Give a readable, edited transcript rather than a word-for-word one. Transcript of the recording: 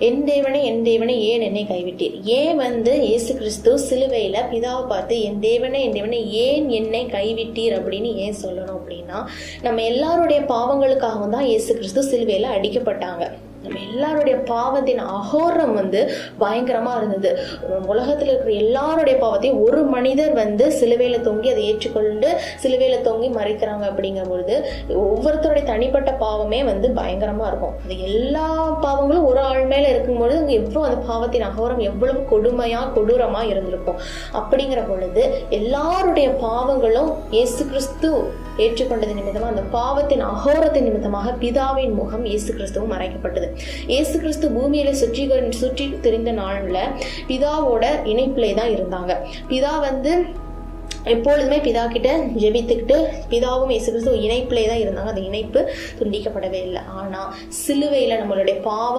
என் தேவனை ஏன் என்னை கைவிட்டீர். ஏன் இயேசு கிறிஸ்து சிலுவையில பிதாவை பார்த்து என் தேவனை ஏன் என்னை கைவிட்டீர் அப்படின்னு ஏன் சொல்லணும் அப்படின்னா, நம்ம எல்லாருடைய பாவங்களுக்காகவும் தான் இயேசு கிறிஸ்து சிலுவையில அடிக்கப்பட்டாங்க. நம்ம எல்லாருடைய பாவத்தின் அகோரம் பயங்கரமா இருந்தது. உலகத்துல இருக்கிற எல்லாருடைய பாவத்தையும் ஒரு மனிதர் சிலுவையில தொங்கி அதை ஏற்றுக்கொண்டு சிலுவையில தொங்கி மறைக்கிறாங்க. அப்படிங்கிற பொழுது ஒவ்வொருத்தருடைய தனிப்பட்ட பாவமே பயங்கரமா இருக்கும். அது எல்லா பாவங்களும் ஒரு ஆள் மேல இருக்கும்பொழுது அங்க எவ்வளவு அந்த பாவத்தின் அகோரம் எவ்வளவு கொடூரமா இருந்திருக்கும். அப்படிங்கிற பொழுது எல்லாருடைய பாவங்களும் இயேசு கிறிஸ்து ஏற்றுக்கொண்டது நிமித்தமா அந்த பாவத்தின் அகோரத்தின் நிமித்தமாக பிதாவின் முகம் இயேசு கிறிஸ்துவும் மறைக்கப்பட்டது. இயேசு கிறிஸ்து பூமியில சுற்றி திரிந்த நாள்ல பிதாவோட இணைப்பிலே தான் இருந்தாங்க. பிதா எப்பொழுதுமே பிதா கிட்ட ஜெபித்துக்கிட்டு பிதாவும் இயேசு கிறிஸ்து இணைப்பிலே தான் இருந்தாங்க. அந்த இணைப்பு துண்டிக்கப்படவே இல்லை. ஆனா சிலுவையில நம்மளுடைய பாவம்